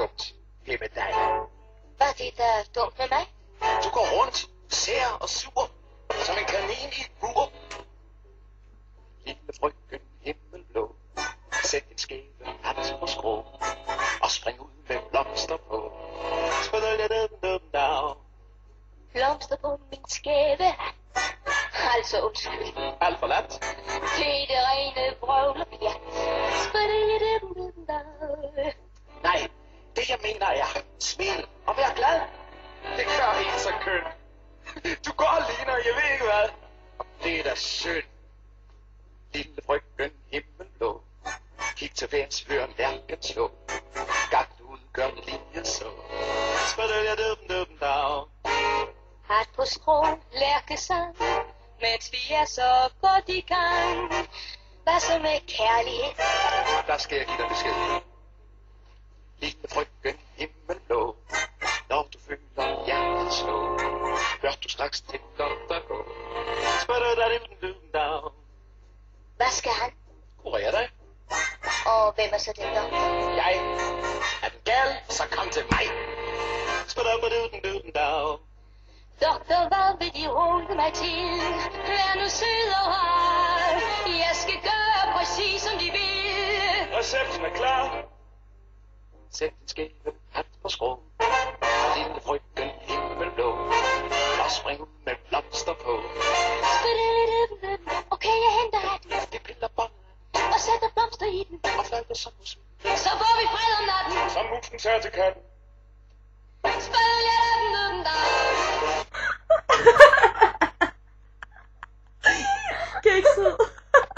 dumt. Det er med dig. Hvad er det, der er dumt med mig? Du går rundt, sær og sur, som en kanin i et bur. Lille frøken himmelblå, sæt din skæve hat på skrå, og spring ud med blomster på. Blomster på min skæve hat. Altså undskyld. Alt for lat. Det er det rene vrøvl og pjat. Nej, det jeg mener er, smil og vær glad. Det gør en så køn. Du går og ligner, jeg ved ikke hvad. Det er da synd. Lille frøken himmelblå, kig til vens, hør lærken slå. Gang ud, gør linje så. Hat på strå, lærkesang, mens vi er så godt i gang. Hvad så med kærlighed? Der skal jeg give dig besked. Lille frøken himmelblå, når du føler hjertet slå, hør du straks til godt at gå. Hvad skal han? Kurer dig. Og hvem er så den doktor? Jeg er den gal, så kom til mig. Doktor, hvad vil de råde mig til? Vær nu sød og rar. Jeg skal gøre præcis som de vil. Recepten er klar. Sæt din skæve hat på skrå, lille frøken himmelblå, og spring ud med blomster på. Okay, jeg